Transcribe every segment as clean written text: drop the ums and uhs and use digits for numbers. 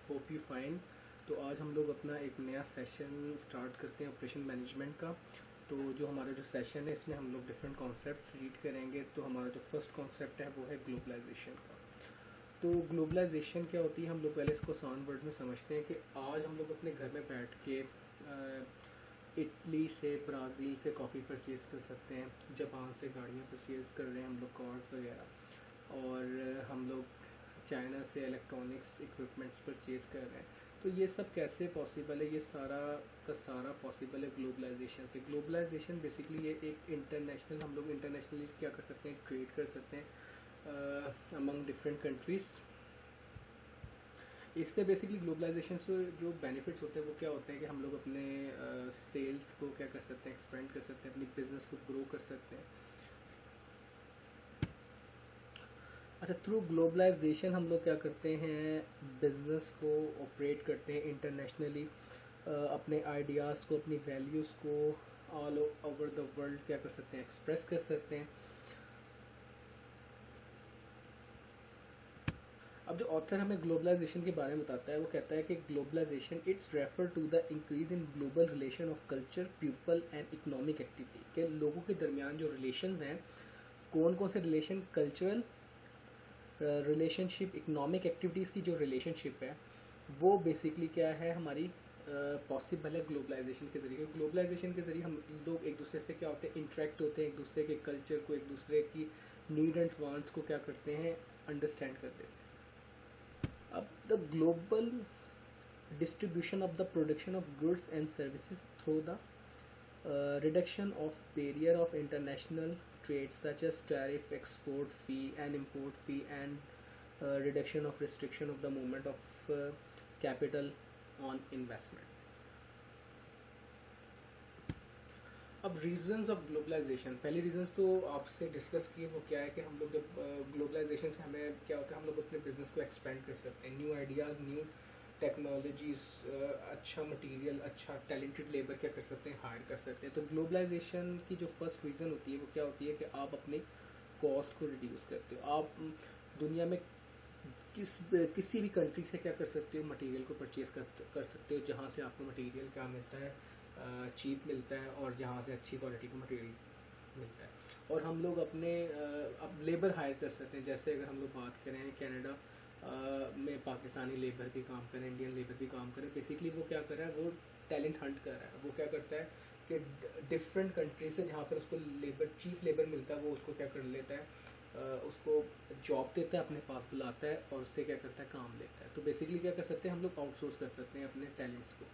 Hope you fine. तो आज हम लोग अपना एक नया सेशन स्टार्ट करते हैं ऑपरेशन मैनेजमेंट का। तो जो हमारा जो सेशन है इसमें हम लोग डिफरेंट कॉन्सेप्ट्स रीड करेंगे। तो हमारा जो फर्स्ट कॉन्सेप्ट है वो है ग्लोबलाइजेशन का। तो ग्लोबलाइजेशन क्या होती है, हम लोग पहले इसको आसान वर्ड्स में समझते हैं कि आज हम लोग अपने घर में बैठ के इटली से ब्राज़ील से कॉफ़ी परचेज़ कर सकते हैं, जापान से गाड़ियाँ परचेज़ कर रहे हैं हम लोग, कार्स वगैरह, और हम लोग चाइना से इलेक्ट्रॉनिक्स इक्विपमेंट्स परचेज़ कर रहे हैं। तो ये सब कैसे पॉसिबल है? ये सारा का सारा पॉसिबल है ग्लोबलाइजेशन से। ग्लोबलाइजेशन बेसिकली ये एक इंटरनेशनल, हम लोग इंटरनेशनली क्या कर सकते हैं, ट्रेड कर सकते हैं अमंग डिफरेंट कंट्रीज़। इससे बेसिकली ग्लोबलाइजेशन से जो बेनिफिट्स होते हैं वो क्या होते हैं कि हम लोग अपने सेल्स को क्या कर सकते हैं, एक्सपेंड कर सकते हैं, अपनी बिजनेस को ग्रो कर सकते हैं। अच्छा, थ्रू ग्लोबलाइजेशन हम लोग क्या करते हैं, बिजनेस को ऑपरेट करते हैं इंटरनेशनली, अपने आइडियाज़ को, अपनी वैल्यूज़ को ऑल ओवर द वर्ल्ड क्या कर सकते हैं, एक्सप्रेस कर सकते हैं। अब जो ऑथर हमें ग्लोबलाइजेशन के बारे में बताता है वो कहता है कि globalization it's refer to the increase in global relation of culture, people and economic activity, के लोगों के दरमियान जो रिलेशंस हैं, कौन कौन से relation, cultural relationship, economic activities की जो रिलेशनशिप है वो बेसिकली क्या है हमारी पॉसिबल है ग्लोबलाइजेशन के ज़रिए। ग्लोबलाइजेशन के ज़रिए हम लोग एक दूसरे से क्या होते हैं, इंटरेक्ट होते हैं, एक दूसरे के कल्चर को, एक दूसरे की नीड एंड वांट्स को क्या करते हैं, अंडरस्टैंड कर देते हैं। अब the global distribution of the production of goods and services through the reduction of barrier of international trade such as tariff, export fee and import fee, and reduction of restriction of the movement of capital on investment. अब reasons of globalisation, पहले reasons तो आपसे discuss किए, वो क्या है कि हम लोग जब ग्लोबलाइजेशन से हमें क्या होता है, हम लोग अपने बिजनेस को एक्सपेंड कर सकते हैं, न्यू आइडियाज़, न्यू टेक्नोलॉजीज़, अच्छा मटेरियल, अच्छा टैलेंटेड लेबर क्या कर सकते हैं, हायर कर सकते हैं। तो ग्लोबलाइजेशन की जो फर्स्ट रीज़न होती है वो क्या होती है कि आप अपने कॉस्ट को रिड्यूस करते हो। आप दुनिया में किसी भी कंट्री से क्या कर सकते हो, मटेरियल को परचेज कर सकते हो, जहाँ से आपको मटेरियल क्या मिलता है, चीप मिलता है, और जहाँ से अच्छी क्वालिटी का मटेरियल मिलता है। और हम लोग अपने अब लेबर हायर कर सकते हैं। जैसे अगर हम लोग बात करें कनाडा में पाकिस्तानी लेबर भी काम करें, इंडियन लेबर भी काम करें, बेसिकली वो क्या कर रहा है, वो टैलेंट हंट कर रहा है। वो क्या करता है कि डिफरेंट कंट्री से जहाँ पर उसको लेबर, चीप लेबर मिलता है, वो उसको क्या कर लेता है, उसको जॉब देता है, अपने पास बुलाता है और उससे क्या करता है, काम लेता है। तो बेसिकली क्या कर सकते हैं, हम लोग आउटसोर्स कर सकते हैं अपने टैलेंट्स को।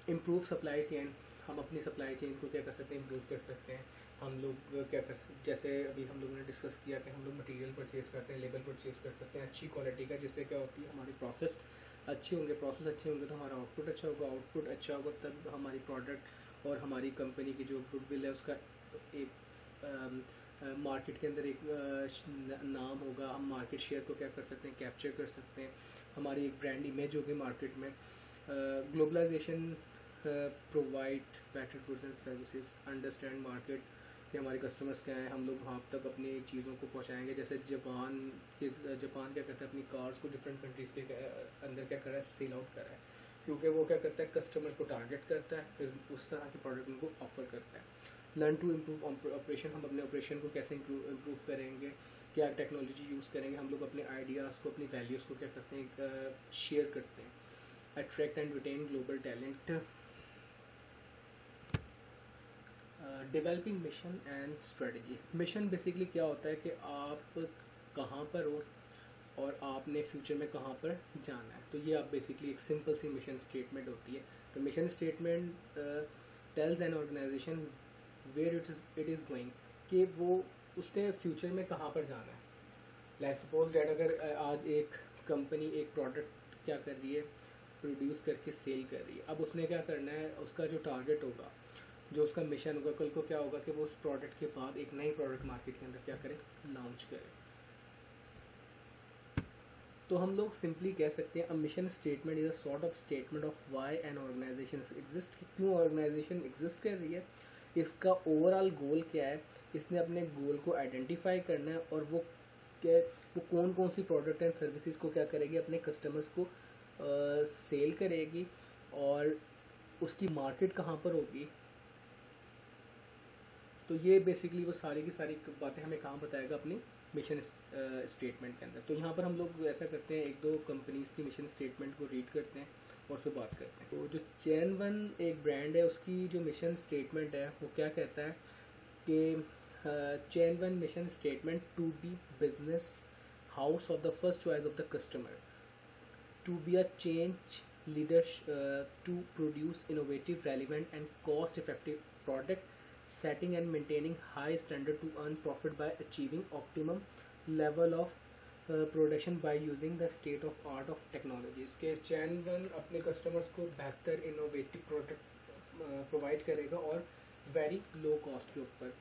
इम्प्रूव सप्लाई चेन, हम अपनी सप्लाई चेन को क्या कर सकते हैं, इम्प्रूव कर सकते हैं। हम लोग क्या कर सकते, जैसे अभी हम लोगों ने डिस्कस किया कि हम लोग मटेरियल परचेज़ करते हैं, लेबर परचेज़ कर सकते हैं अच्छी क्वालिटी का, जिससे क्या होती है, हमारी प्रोसेस अच्छे होंगे, प्रोसेस अच्छे होंगे तो हमारा आउटपुट अच्छा होगा, आउटपुट अच्छा होगा तब हमारी प्रोडक्ट और हमारी कंपनी की जो गुडविल है उसका एक मार्केट के अंदर एक नाम होगा। हम मार्केट शेयर को क्या कर सकते हैं, कैप्चर कर सकते हैं, हमारी एक ब्रांड इमेज होगी मार्केट में। Globalization provide better goods and services, understand market कि हमारे कस्टमर्स क्या हैं, हम लोग वहाँ तक अपनी चीज़ों को पहुँचाएंगे। जैसे जापान क्या करता है, अपनी कार्स को डिफरेंट कंट्रीज़ के अंदर क्या कर रहा है, सेल आउट कर रहा है, क्योंकि वो क्या करता है, कस्टमर को टारगेट करता है, फिर उस तरह के प्रोडक्ट उनको ऑफर करता है। लर्न टू इम्प्रूव ऑपरेशन, हम अपने ऑपरेशन को कैसे इम्प्रूव करेंगे, क्या टेक्नोलॉजी यूज़ करेंगे, हम लोग अपने आइडियाज़ को, अपनी वैल्यूज़ को क्या करते हैं, शेयर करते हैं। Attract and retain global talent, developing mission and strategy. Mission basically क्या होता है कि आप कहाँ पर हो और आपने फ्यूचर में कहाँ पर जाना है। तो ये आप बेसिकली एक सिंपल सी मिशन स्टेटमेंट होती है। तो mission statement tells an organization where it is going, कि वो उसने फ्यूचर में कहाँ पर जाना है। लाइक सपोज डैट अगर आज एक कंपनी एक प्रोडक्ट क्या कर रही है, प्रोड्यूस करके सेल कर रही है, अब उसने क्या करना है, उसका जो टारगेट होगा, जो उसका मिशन होगा, कल को क्या होगा कि वो उस प्रोडक्ट के बाद एक नई प्रोडक्ट मार्केट के अंदर क्या करे, लॉन्च करे। तो हम लोग सिंपली कह सकते हैं a mission statement is a sort of statement of why an organization exist, क्यों ऑर्गेनाइजेशन एग्जिस्ट कर रही है, इसका ओवरऑल गोल क्या है, इसने अपने गोल को आइडेंटिफाई करना है और वो कि वो कौन कौन सी प्रोडक्ट एंड सर्विसेज को क्या करेगी, अपने कस्टमर्स को सेल करेगी, और उसकी मार्केट कहाँ पर होगी। तो ये बेसिकली वो सारी की सारी बातें हमें कहाँ बताएगा, अपनी मिशन स्टेटमेंट के अंदर। तो यहाँ पर हम लोग ऐसा करते हैं, एक दो कंपनीज़ की मिशन स्टेटमेंट को रीड करते हैं और फिर बात करते हैं। तो जो चैन वन एक ब्रांड है, उसकी जो मिशन स्टेटमेंट है वो क्या कहता है कि chain one mission statement, to be business house of the first choice of the customer, to be a change leaders to produce innovative, relevant and cost effective product, setting and maintaining high standard to earn profit by achieving optimum level of production by using the state of art of technologies। के चैन one अपने customers को बेहतर innovative product provide करेगा और very low cost के ऊपर।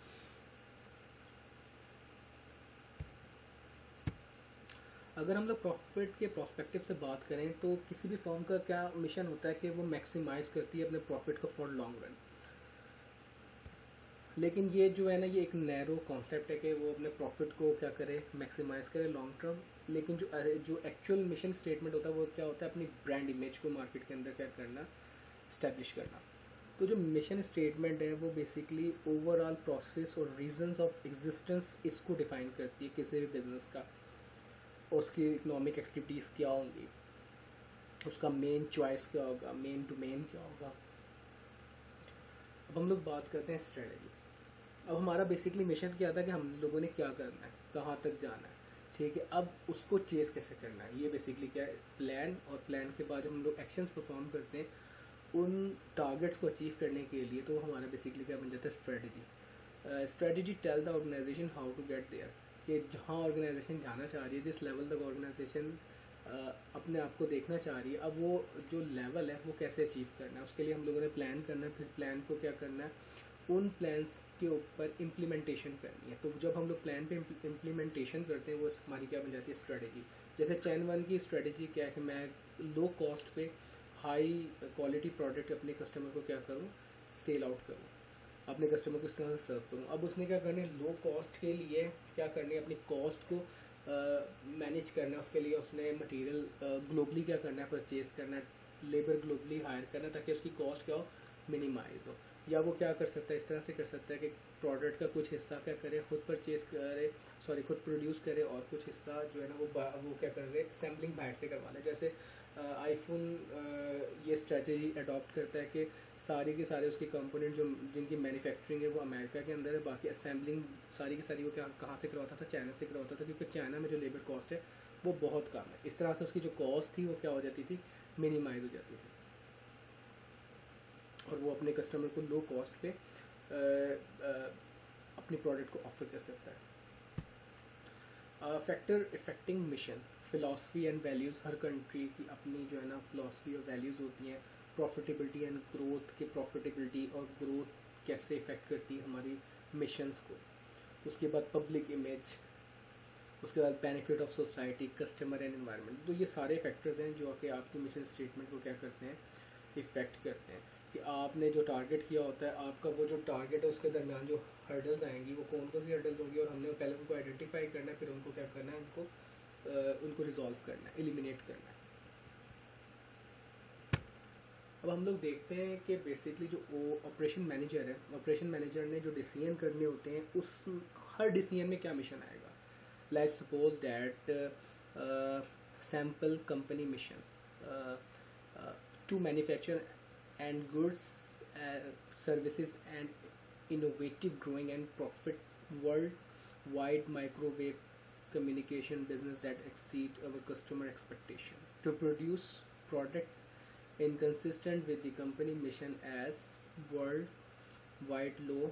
अगर हम लोग प्रॉफिट के प्रोस्पेक्टिव से बात करें तो किसी भी फर्म का क्या मिशन होता है कि वो मैक्सिमाइज करती है अपने प्रॉफिट को फॉर लॉन्ग रन। लेकिन ये जो है ना, ये एक नैरो कॉन्सेप्ट है कि वो अपने प्रॉफिट को क्या करे, मैक्सिमाइज करे लॉन्ग टर्म। लेकिन जो एक्चुअल मिशन स्टेटमेंट होता है वो क्या होता है, अपनी ब्रांड इमेज को मार्केट के अंदर क्या करना, इस्टेब्लिश करना। तो जो मिशन स्टेटमेंट है वो बेसिकली ओवरऑल प्रोसेस और रीजंस ऑफ एग्जिस्टेंस इसको डिफाइन करती है किसी भी बिजनेस का, उसकी इकोनॉमिक एक्टिविटीज़ क्या होंगी, उसका मेन चॉइस क्या होगा, मेन डोमेन क्या होगा। अब हम लोग बात करते हैं स्ट्रेटजी। अब हमारा बेसिकली मिशन क्या था कि हम लोगों ने क्या करना है, कहाँ तक जाना है, ठीक है। अब उसको चेस कैसे करना है, ये बेसिकली क्या है, प्लान। और प्लान के बाद हम लोग एक्शंस परफॉर्म करते हैं उन टारगेट्स को अचीव करने के लिए। तो हमारा बेसिकली क्या बन जाता है, strategy. Strategy tell the organization how to get there, कि जहाँ ऑर्गेनाइजेशन जाना चाह रही है, जिस लेवल तक ऑर्गेनाइजेशन अपने आप को देखना चाह रही है, अब वो जो लेवल है वो कैसे अचीव करना है, उसके लिए हम लोगों ने प्लान करना है। फिर प्लान को क्या करना है, उन प्लान्स के ऊपर इम्प्लीमेंटेशन करनी है। तो जब हम लोग प्लान पे इम्प्लीमेंटेशन करते हैं वो हमारी क्या बन जाती है, स्ट्रेटजी। जैसे चैन वन की स्ट्रेटजी क्या है कि मैं लो कॉस्ट पे हाई क्वालिटी प्रोडक्ट अपने कस्टमर को क्या करूँ, सेल आउट करूँ, अपने कस्टमर को इस तरह से सर्व करूँ। अब उसने क्या करना है, लो कॉस्ट के लिए क्या करनी है, अपनी कॉस्ट को मैनेज करना है। उसके लिए उसने मटेरियल ग्लोबली क्या करना है, परचेज करना है, लेबर ग्लोबली हायर करना है, ताकि उसकी कॉस्ट क्या हो, मिनिमाइज हो। या वो क्या कर सकता है, इस तरह से कर सकता है कि प्रोडक्ट का कुछ हिस्सा क्या करे, खुद परचेज करे, खुद प्रोड्यूस करे, और कुछ हिस्सा जो है ना वो क्या कर रहे, सैम्पलिंग बाहर से करवा ले। जैसे आईफोन ये स्ट्रेटजी अडॉप्ट करता है कि सारे के सारे उसके कंपोनेंट जो जिनकी मैन्युफैक्चरिंग है वो अमेरिका के अंदर है, बाकी असेंबलिंग सारी की सारी वो क्या कहाँ से करवाता था, चाइना से करवाता था, क्योंकि चाइना में जो लेबर कॉस्ट है वो बहुत कम है। इस तरह से उसकी जो कॉस्ट थी वो क्या हो जाती थी, मिनिमाइज हो जाती थी, और वो अपने कस्टमर को लो कॉस्ट पे अपनी प्रोडक्ट को ऑफर कर सकता है। Factor effecting mission, philosophy and values. हर कंट्री की अपनी जो है ना फिलॉसफी और वैल्यूज़ होती हैं। प्रॉफिटेबिलिटी एंड ग्रोथ, के प्रॉफिटेबिलिटी और ग्रोथ कैसे इफ़ेक्ट करती है हमारी मिशंस को। उसके बाद पब्लिक इमेज, उसके बाद benefit of society, customer and environment. तो ये सारे फैक्टर्स हैं जो कि आपकी मिशन स्टेटमेंट को क्या करते हैं, इफ़ेक्ट करते हैं। कि आपने जो टारगेट किया होता है, आपका वो जो टारगेट है उसके दरमियान जो हर्डल्स आएंगी वो कौन कौन सी हर्डल्स होंगी, और हमने पहले उनको आइडेंटिफाई करना है, फिर उनको क्या करना है, उनको रिजॉल्व करना है, एलिमिनेट करना है। अब हम लोग देखते हैं कि बेसिकली जो ऑपरेशन मैनेजर है, ऑपरेशन मैनेजर ने जो डिसीजन करने होते हैं, उस हर डिसीजन में क्या मिशन आएगा। Let's suppose that sample company mission to manufacture and goods, services and innovative growing and profit worldwide microwave communication business that exceed our customer expectation, to produce product inconsistent with the company mission as worldwide low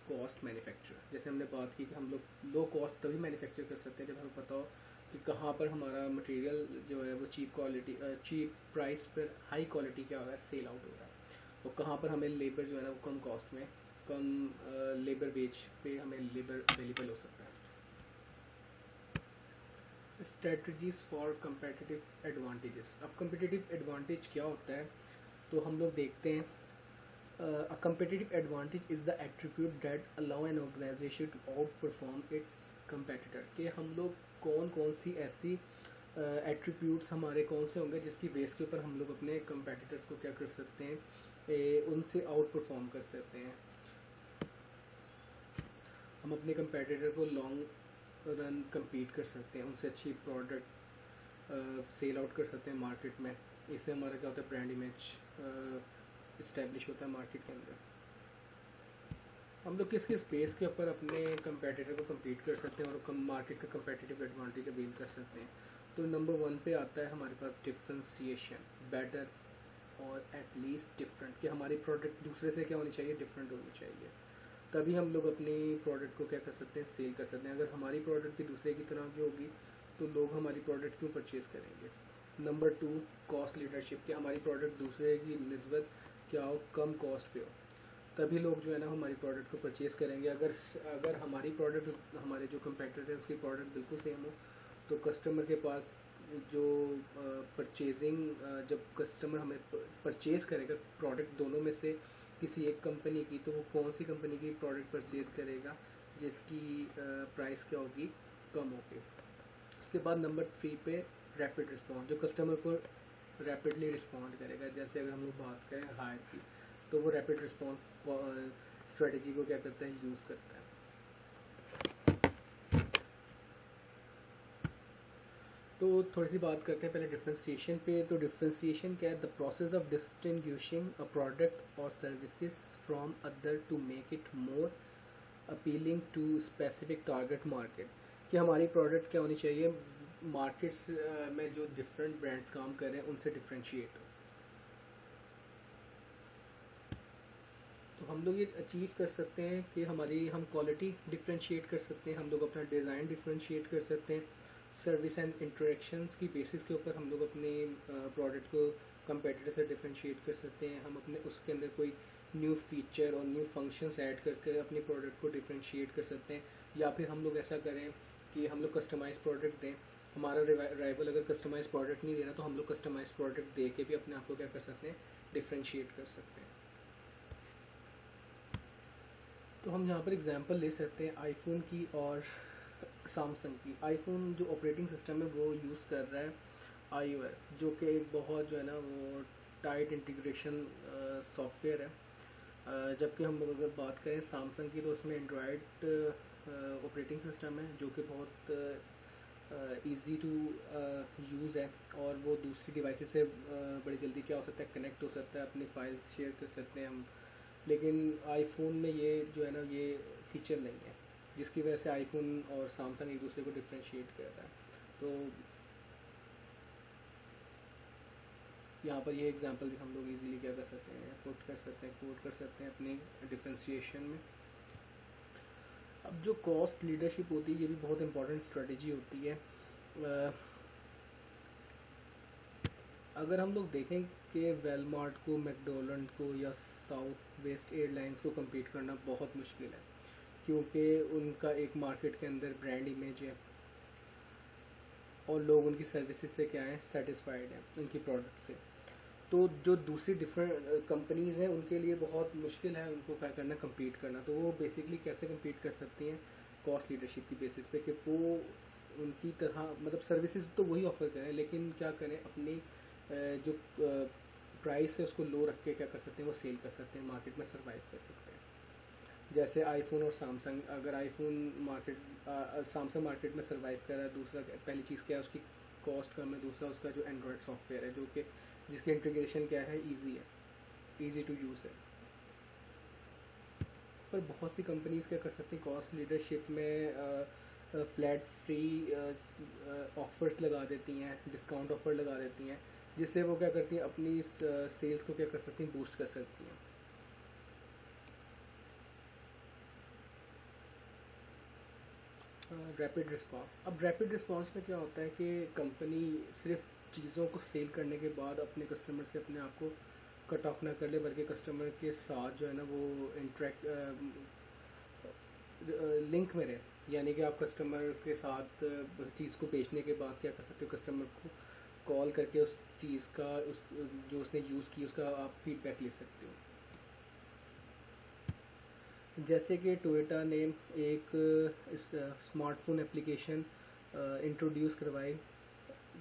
cost manufacturer। जैसे हमने बात की कि हम लोग low cost तभी manufacture कर सकते हैं जब हमें पता हो कि कहाँ पर हमारा मटेरियल जो है वो चीप प्राइस पर हाई क्वालिटी क्या हो रहा है, सेल आउट हो रहा है, और कहाँ पर हमें लेबर जो है ना वो कम कॉस्ट में, कम लेबर वेज पे हमें लेबर अवेलेबल हो सकता है। Strategies for competitive advantages. अब कंपेटिटिव एडवांटेज क्या होता है, तो हम लोग देखते हैं a competitive advantage is the attribute that allow an organization to outperform its competitor। कि हम लोग कौन कौन सी ऐसी एट्रीब्यूट्स हमारे कौन से होंगे जिसकी बेस के ऊपर हम लोग अपने कंपेटिटर्स को क्या कर सकते हैं, उनसे आउट परफॉर्म कर सकते हैं। हम अपने कंपेटिटर को लॉन्ग रन compete कर सकते हैं, उनसे अच्छी प्रोडक्ट सेल आउट कर सकते हैं मार्केट में। इससे हमारा क्या होता है, ब्रांड इमेज इस्टेब्लिश होता है मार्केट के अंदर। हम लोग किस किस बेस के ऊपर अपने कंपेटिटर को compete कर सकते हैं और मार्केट का कंपेटिटिव एडवांटेज अवेल कर सकते हैं। तो नंबर 1 पे आता है हमारे पास डिफ्रेंसिएशन, बेटर और एटलीस्ट डिफरेंट, कि हमारी प्रोडक्ट दूसरे से क्या होनी चाहिए, डिफरेंट होनी चाहिए। तभी हम लोग अपनी प्रोडक्ट को क्या कर सकते हैं, सेल कर सकते हैं। अगर हमारी प्रोडक्ट भी दूसरे की तरह की होगी तो लोग हमारी प्रोडक्ट क्यों परचेज़ करेंगे। नंबर 2 कॉस्ट लीडरशिप, कि हमारी प्रोडक्ट दूसरे की निस्बत क्या हो, कम कॉस्ट पे हो, तभी लोग जो है ना हमारी प्रोडक्ट को परचेज़ करेंगे। अगर हमारी प्रोडक्ट, हमारे जो कंपेटिटर है उसकी प्रोडक्ट बिल्कुल सेम हो, तो कस्टमर के पास जो परचेजिंग, जब कस्टमर हमें परचेज़ करेगा प्रोडक्ट दोनों में से किसी एक कंपनी की, तो वो कौन सी कंपनी की प्रोडक्ट परचेज़ करेगा जिसकी प्राइस क्या होगी, कम होगी। उसके बाद नंबर 3 पे रैपिड रिस्पॉन्स, जो कस्टमर को रैपिडली रिस्पॉन्ड करेगा। जैसे अगर हम लोग बात करें हायर की, तो वो रैपिड रिस्पॉन्स स्ट्रेटजी को क्या करता है, यूज़ करता है। तो थोड़ी सी बात करते हैं पहले डिफ्रेंशिएशन पे। तो डिफ्रेंशिएशन क्या है, the process of distinguishing a product और services from other to make it more appealing to specific target market, कि हमारी प्रोडक्ट क्या होनी चाहिए, मार्केट्स में जो डिफरेंट ब्रांड्स काम कर रहे हैं उनसे डिफ्रेंशिएट हो। तो हम लोग ये अचीव कर सकते हैं कि हम क्वालिटी डिफ्रेंशिएट कर सकते हैं, हम लोग अपना डिज़ाइन डिफ्रेंशिएट कर सकते हैं, सर्विस एंड इंटरेक्शंस की बेसिस के ऊपर हम लोग अपने प्रोडक्ट को कंपेटिटर से डिफ्रेंशिएट कर सकते हैं। हम अपने उसके अंदर कोई न्यू फीचर और न्यू फंक्शंस ऐड करके अपनी प्रोडक्ट को डिफ्रेंशिएट कर सकते हैं। या फिर हम लोग ऐसा करें कि हम लोग कस्टमाइज प्रोडक्ट दें, हमारा राइवल अगर कस्टमाइज प्रोडक्ट नहीं दे रहा तो हम लोग कस्टमाइज प्रोडक्ट दे के भी अपने आप को क्या कर सकते हैं, डिफ्रेंशिएट कर सकते हैं। तो हम यहाँ पर एग्जांपल ले सकते हैं आईफोन की और सैमसंग की। आईफोन जो ऑपरेटिंग सिस्टम है वो यूज़ कर रहा है iOS, जो कि एक बहुत जो है ना वो टाइट इंटीग्रेशन सॉफ्टवेयर है। जबकि हम अगर बात करें सैमसंग की, तो उसमें एंड्रॉयड ऑपरेटिंग सिस्टम है जो कि बहुत इजी टू यूज़ है, और वो दूसरी डिवाइसेस से बड़ी जल्दी क्या हो सकता है, कनेक्ट हो सकता है, अपनी फाइल्स शेयर कर सकते हैं हम। लेकिन आईफोन में ये जो है ना ये फीचर नहीं है, जिसकी वजह से आईफोन और सैमसंग एक दूसरे को डिफ्रेंशिएट कर रहा है। तो यहाँ पर ये एग्जांपल भी हम लोग इजीली क्या कर सकते हैं, कोट कर सकते हैं अपने डिफ्रेंशिएशन में। अब जो कॉस्ट लीडरशिप होती है ये भी बहुत इंपॉर्टेंट स्ट्रेटजी होती है। अगर हम लोग देखें कि वेलमार्ट को, मैकडोनल्ड को या साउथ वेस्ट एयरलाइंस को compete करना बहुत मुश्किल है, क्योंकि उनका एक मार्केट के अंदर ब्रांड इमेज है और लोग उनकी सर्विसेज से क्या है, सेटिस्फाइड हैं उनकी प्रोडक्ट से। तो जो दूसरी डिफरेंट कंपनीज़ हैं उनके लिए बहुत मुश्किल है उनको क्या करना, compete करना। तो वो बेसिकली कैसे compete कर सकती हैं, कॉस्ट लीडरशिप की बेसिस पे, कि वो उनकी तरह मतलब सर्विसेज तो वही ऑफर करें, लेकिन क्या करें, अपनी जो प्राइस है उसको लो रख के क्या कर सकते हैं, वो सेल कर सकते हैं, मार्केट में सर्वाइव कर सकते हैं। जैसे आईफोन और सैमसंग, अगर आईफोन सैमसंग मार्केट में सर्वाइव कर रहा है, दूसरा पहली चीज़ क्या है, उसकी कॉस्ट कम है, दूसरा उसका जो एंड्रॉयड सॉफ्टवेयर है जो कि जिसकी इंटीग्रेशन क्या है, ईजी टू यूज़ है। पर बहुत सी कंपनीज़ क्या कर सकती हैं, कॉस्ट लीडरशिप में फ्लैट फ्री ऑफ़र्स लगा देती हैं, डिस्काउंट ऑफ़र लगा देती हैं, जिससे वो क्या करती हैं, अपनी सेल्स को क्या कर सकती हैं, बूस्ट कर सकती हैं। रैपिड रिस्पांस, अब रैपिड रिस्पांस में क्या होता है कि कंपनी सिर्फ चीज़ों को सेल करने के बाद अपने कस्टमर से अपने आप को कट ऑफ ना कर ले, बल्कि कस्टमर के साथ जो है ना वो इंटरेक्ट लिंक में रहे। यानी कि आप कस्टमर के साथ चीज़ को बेचने के बाद क्या कर सकते हो, कस्टमर को कॉल करके उस चीज़ का जो उसने यूज़ की उसका आप फीडबैक ले सकते हो। जैसे कि टोयोटा ने एक स्मार्टफोन एप्लीकेशन इंट्रोड्यूस करवाई,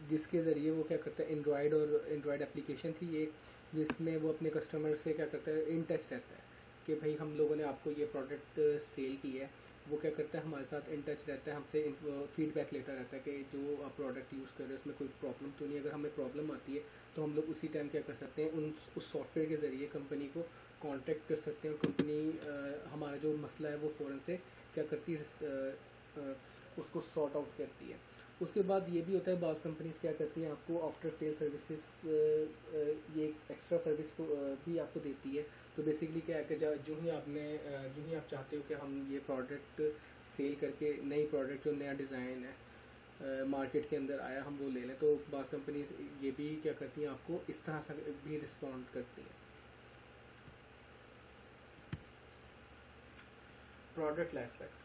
जिसके ज़रिए वो क्या करता है, एंड्रॉयड एप्लीकेशन थी ये, जिसमें वो अपने कस्टमर से क्या करता है, इन टच रहता है कि भाई हम लोगों ने आपको ये प्रोडक्ट सेल किया है। वो क्या करता है, हमारे साथ इन टच रहता है, हमसे फीडबैक लेता रहता है कि जो आप प्रोडक्ट यूज़ कर रहे हो उसमें कोई प्रॉब्लम तो नहीं। अगर हमें प्रॉब्लम आती है तो हम लोग उसी टाइम क्या कर सकते हैं, उस सॉफ्टवेयर के ज़रिए कंपनी को कांटेक्ट कर सकते हैं, और कंपनी हमारा जो मसला है वो फ़ौरन से क्या करती है, उसको सॉर्ट आउट करती है। उसके बाद ये भी होता है, बाज़ कंपनीज क्या करती हैं, आपको आफ्टर सेल सर्विसेज ये एक्स्ट्रा सर्विस भी आपको देती है। तो बेसिकली क्या है कि जो ही आप चाहते हो कि हम ये प्रोडक्ट सेल करके नई प्रोडक्ट जो नया डिज़ाइन है मार्केट के अंदर आया हम वो ले लें, तो बाज़ कंपनीज ये भी क्या करती हैं, आपको इस तरह से भी रिस्पॉन्ड करती हैं। प्रोडक्ट लाइफ साइकिल,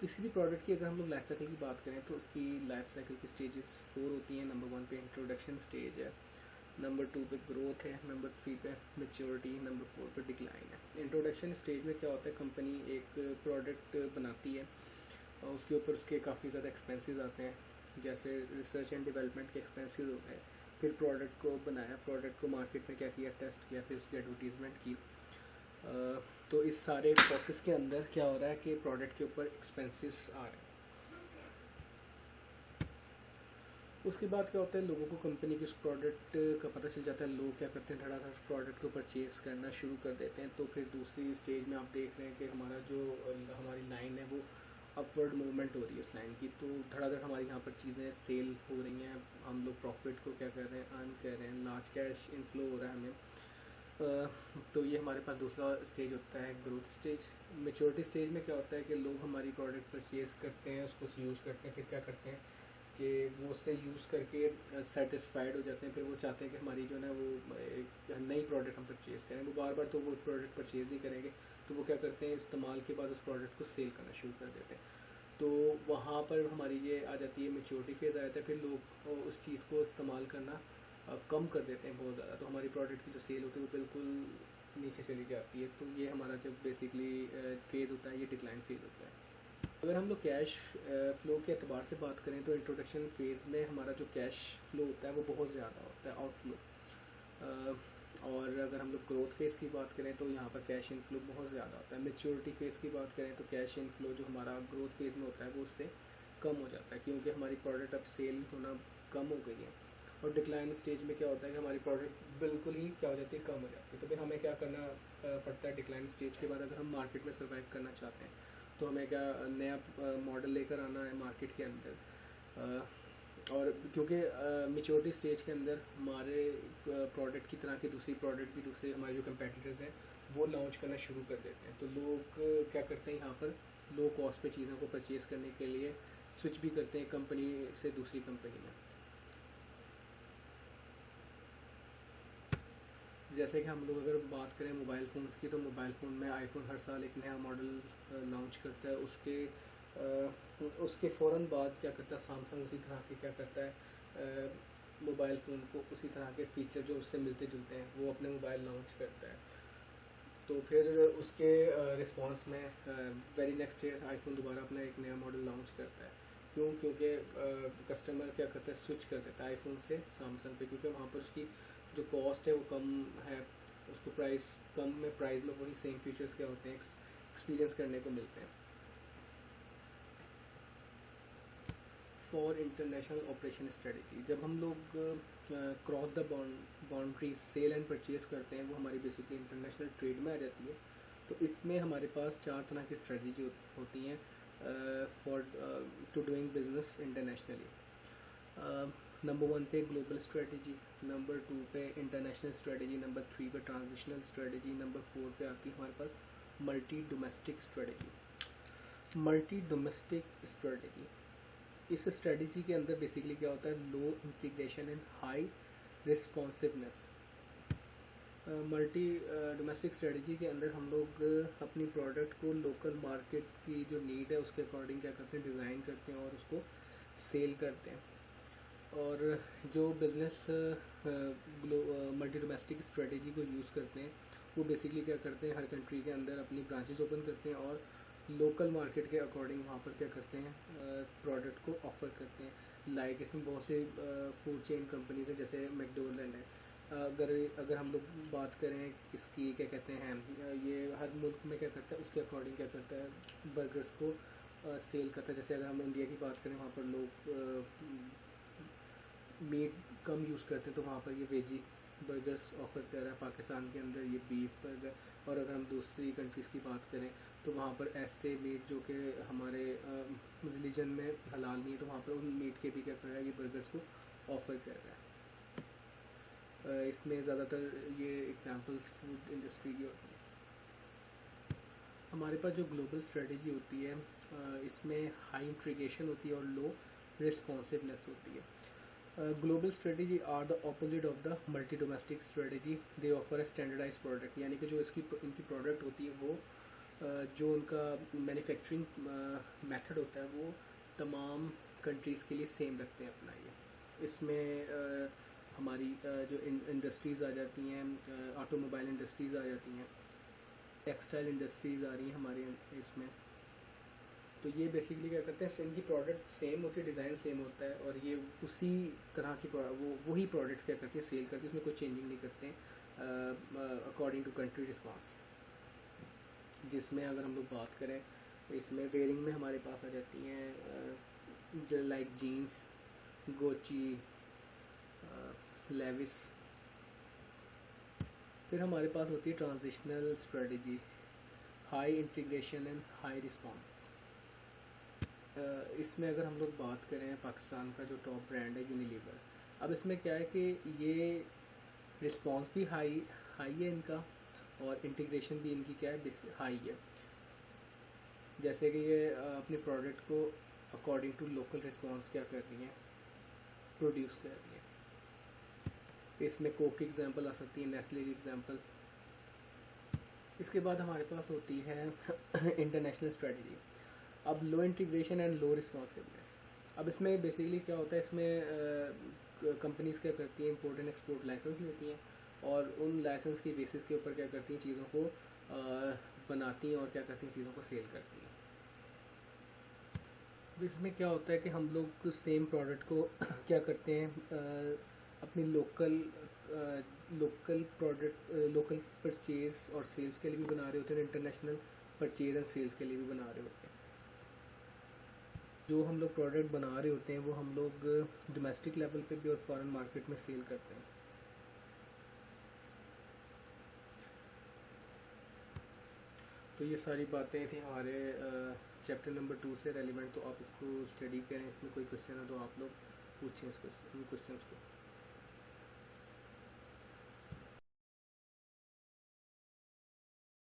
किसी भी प्रोडक्ट की अगर हम लोग लाइफ साइकिल की बात करें तो उसकी लाइफ साइकिल की स्टेजेस 4 होती हैं। नंबर 1 पे इंट्रोडक्शन स्टेज है, नंबर 2 पे ग्रोथ है, नंबर 3 पे मैच्योरिटी, नंबर 4 पे डिक्लाइन है। इंट्रोडक्शन स्टेज में क्या होता है, कंपनी एक प्रोडक्ट बनाती है और उसके ऊपर उसके काफ़ी ज़्यादा एक्सपेंसेस आते हैं, जैसे रिसर्च एंड डेवलपमेंट के एक्सपेंसेस होते हैं। फिर प्रोडक्ट को बनाया, प्रोडक्ट को मार्केट में क्या किया, टेस्ट किया, फिर उसकी एडवर्टीज़मेंट की। तो इस सारे प्रोसेस के अंदर क्या हो रहा है कि प्रोडक्ट के ऊपर एक्सपेंसेस आ रहे हैं। उसके बाद क्या होता है, लोगों को कंपनी के उस प्रोडक्ट का पता चल जाता है, लोग क्या करते हैं, धड़ाधड़ प्रोडक्ट को परचेज़ करना शुरू कर देते हैं। तो फिर दूसरी स्टेज में आप देख रहे हैं कि हमारी लाइन है वो अपवर्ड मूवमेंट हो रही है उस लाइन की। तो धड़ाधड़ हमारी यहाँ पर चीज़ें सेल हो रही हैं, हम लोग प्रॉफिट को क्या कर रहे हैं, अर्न कर रहे हैं, लार्ज कैश इनफ्लो हो रहा है हमें। तो ये हमारे पास दूसरा स्टेज होता है, ग्रोथ स्टेज। मैच्योरिटी स्टेज में क्या होता है कि लोग हमारी प्रोडक्ट परचेज़ करते हैं, उसको यूज़ करते हैं, फिर क्या करते हैं कि वो उससे यूज़ करके सेटिस्फाइड हो जाते हैं। फिर वो चाहते हैं कि हमारी जो है वो एक नई प्रोडक्ट हम परचेज़ करें। वो बार बार तो वो प्रोडक्ट परचेज़ नहीं करेंगे, तो वो क्या करते हैं, इस्तेमाल के बाद उस प्रोडक्ट को सेल करना शुरू कर देते हैं। तो वहाँ पर हमारी ये आ जाती है, मैच्योरिटी फेज आ जाता है। फिर लोग उस चीज़ को इस्तेमाल करना कम कर देते हैं बहुत ज़्यादा, तो हमारी प्रोडक्ट की जो सेल होती है वो बिल्कुल नीचे चली जाती है। तो ये हमारा जब बेसिकली फेज़ होता है, ये डिक्लाइन फेज़ होता है। अगर हम लोग कैश फ्लो के अतबार से बात करें तो इंट्रोडक्शन फेज़ में हमारा जो कैश फ्लो होता है वो बहुत ज़्यादा होता है, आउटफ्लो। और अगर हम लोग ग्रोथ फेज़ की बात करें तो यहाँ पर कैश इनफ्लो बहुत ज़्यादा होता है। मैच्योरिटी फेज़ की बात करें तो कैश इनफ्लो जो हमारा ग्रोथ फेज़ में होता है वो उससे कम हो जाता है, क्योंकि हमारी प्रोडक्ट अब सेल होना कम हो गई है। और डिक्लाइन स्टेज में क्या होता है कि हमारी प्रोडक्ट बिल्कुल ही क्या हो जाती है, कम हो जाती है। तो फिर हमें क्या करना पड़ता है, डिक्लाइन स्टेज के बाद अगर हम मार्केट में सर्वाइव करना चाहते हैं तो हमें क्या नया मॉडल लेकर आना है मार्केट के अंदर। और क्योंकि मैच्योरिटी स्टेज के अंदर हमारे प्रोडक्ट की तरह की दूसरी प्रोडक्ट भी, दूसरे हमारे जो कंपेटिटर्स हैं वो लॉन्च करना शुरू कर देते हैं। तो लोग क्या करते हैं, यहाँ पर लो कॉस्ट पे चीज़ों को परचेज़ करने के लिए स्विच भी करते हैं कंपनी से दूसरी कंपनी में। जैसे कि हम लोग अगर बात करें मोबाइल फ़ोन्स की, तो मोबाइल फ़ोन में आईफोन हर साल एक नया मॉडल लॉन्च करता है। उसके फ़ौरन बाद क्या करता है, सैमसंग उसी तरह के क्या करता है, मोबाइल फ़ोन को उसी तरह के फ़ीचर जो उससे मिलते जुलते हैं वो अपने मोबाइल लॉन्च करता है। तो फिर उसके रिस्पांस में वेरी नेक्स्ट ईयर आईफोन दोबारा अपना एक नया मॉडल लॉन्च करता है। क्योंकि कस्टमर क्या करता है, स्विच कर देता है आईफोन से सैमसंग पे, क्योंकि वहाँ पर उसकी जो कॉस्ट है वो कम है, उसको प्राइस कम में, प्राइस में वही सेम फीचर्स क्या होते हैं, एक्सपीरियंस करने को मिलते हैं। फॉर इंटरनेशनल ऑपरेशन स्ट्रेटजी, जब हम लोग cross the boundary sell and purchase करते हैं, वो हमारी बेसिकली इंटरनेशनल ट्रेड में आ जाती है। तो इसमें हमारे पास 4 तरह की स्ट्रेटजी होती हैं for to doing business internationally. Number 1 पे ग्लोबल स्ट्रेटजी, नंबर 2 पे इंटरनेशनल स्ट्रेटजी, नंबर 3 पे ट्रांजिशनल स्ट्रेटजी, नंबर 4 पे आती है हमारे पास multi domestic strategy. Multi domestic strategy, इस स्ट्रेटजी के अंदर बेसिकली क्या होता है, low integration and high responsiveness. Multi domestic strategy के अंदर हम लोग अपनी प्रोडक्ट को लोकल मार्केट की जो नीड है उसके अकॉर्डिंग क्या करते हैं, डिज़ाइन करते हैं और उसको सेल करते हैं। और जो बिज़नेस मल्टी डोमेस्टिक स्ट्रेटजी को यूज़ करते हैं वो बेसिकली क्या करते हैं, हर कंट्री के अंदर अपनी ब्रांचेस ओपन करते हैं और लोकल मार्केट के अकॉर्डिंग वहाँ पर क्या करते हैं, प्रोडक्ट को ऑफ़र करते हैं। लाइक इसमें बहुत से फूड चेन कंपनीज हैं, जैसे मैकडोनल्ड है। अगर अगर हम लोग बात करें इसकी क्या कहते हैं, ये हर मुल्क में क्या करता है उसके अकॉर्डिंग क्या करता है, बर्गर्स को सेल करता है। जैसे अगर हम इंडिया की बात करें, वहाँ पर लोग मीट कम यूज़ करते हैं, तो वहाँ पर ये वेजी बर्गर्स ऑफ़र कर रहा है। पाकिस्तान के अंदर ये बीफ बर्गर। और अगर हम दूसरी कंट्रीज़ की बात करें तो वहाँ पर ऐसे मीट जो कि हमारे रिलीजन में हलाल नहीं है, तो वहाँ पर उन मीट के भी क्या कर रहा है, ये बर्गर्स को ऑफ़र कर रहा है। इसमें ज़्यादातर ये एग्जांपल्स फूड इंडस्ट्री की होती है। हमारे पास जो ग्लोबल स्ट्रेटजी होती है, इसमें हाई इंटीग्रेशन होती है और लो रिस्पॉन्सिवनेस होती है। Global strategy are the opposite of the multi domestic strategy. They offer a standardize product, यानी कि जो इनकी प्रोडक्ट होती है वो जो उनका मैन्युफैक्चरिंग मेथड होता है वो तमाम कंट्रीज़ के लिए सेम रखते हैं अपना। ये इसमें हमारी जो इंडस्ट्रीज़ आ जाती हैं, ऑटोमोबाइल इंडस्ट्रीज़ आ जाती हैं, टेक्सटाइल इंडस्ट्रीज़ आ रही हैं हमारे इसमें। तो ये बेसिकली क्या करते हैं, इनकी प्रोडक्ट सेम होती है, डिज़ाइन सेम होता है, और ये उसी तरह की वही प्रोडक्ट्स क्या करती हैं, सेल करती है, उसमें कोई चेंजिंग नहीं करते हैं अकॉर्डिंग टू कंट्री रिस्पॉन्स। जिसमें अगर हम लोग बात करें, इसमें वेयरिंग में हमारे पास आ जाती हैं जो लाइक जीन्स, गोची, लेविस। फिर हमारे पास होती है transitional strategy, high integration and high response. इसमें अगर हम लोग बात करें, पाकिस्तान का जो टॉप ब्रांड है यूनिलीवर। अब इसमें क्या है कि ये रिस्पॉन्स भी हाई है इनका, और इंटीग्रेशन भी इनकी क्या है, हाई है। जैसे कि ये अपने प्रोडक्ट को अकॉर्डिंग टू लोकल रिस्पॉन्स क्या कर रही हैं, प्रोड्यूस कर रही हैं। इसमें कोक की एग्जांपल आ सकती है, नेस्ले की एग्जांपल। इसके बाद हमारे पास होती है इंटरनेशनल स्ट्रेटजी। अब लो इंटीग्रेशन एंड लो रिस्पॉन्सिवनेस। अब इसमें बेसिकली क्या होता है, इसमें कंपनीज क्या करती हैं, इम्पोर्ट एंड एक्सपोर्ट लाइसेंस लेती हैं, और उन लाइसेंस की बेसिस के ऊपर क्या करती हैं, चीज़ों को बनाती हैं और क्या करती हैं, चीज़ों को सेल करती हैं। इसमें क्या होता है कि हम लोग सेम प्रोडक्ट को क्या करते हैं, अपनी लोकल परचेज और सेल्स के लिए भी बना रहे होते हैं, इंटरनेशनल परचेज एंड सेल्स के लिए भी बना रहे होते हैं। जो हम लोग प्रोडक्ट बना रहे होते हैं वो हम लोग डोमेस्टिक लेवल पे भी और फॉरेन मार्केट में सेल करते हैं। तो ये सारी बातें थी हमारे चैप्टर नंबर 2 से रेलिवेंट। तो आप इसको स्टडी करें, इसमें कोई क्वेश्चन है तो आप लोग पूछें इन क्वेश्चंस को।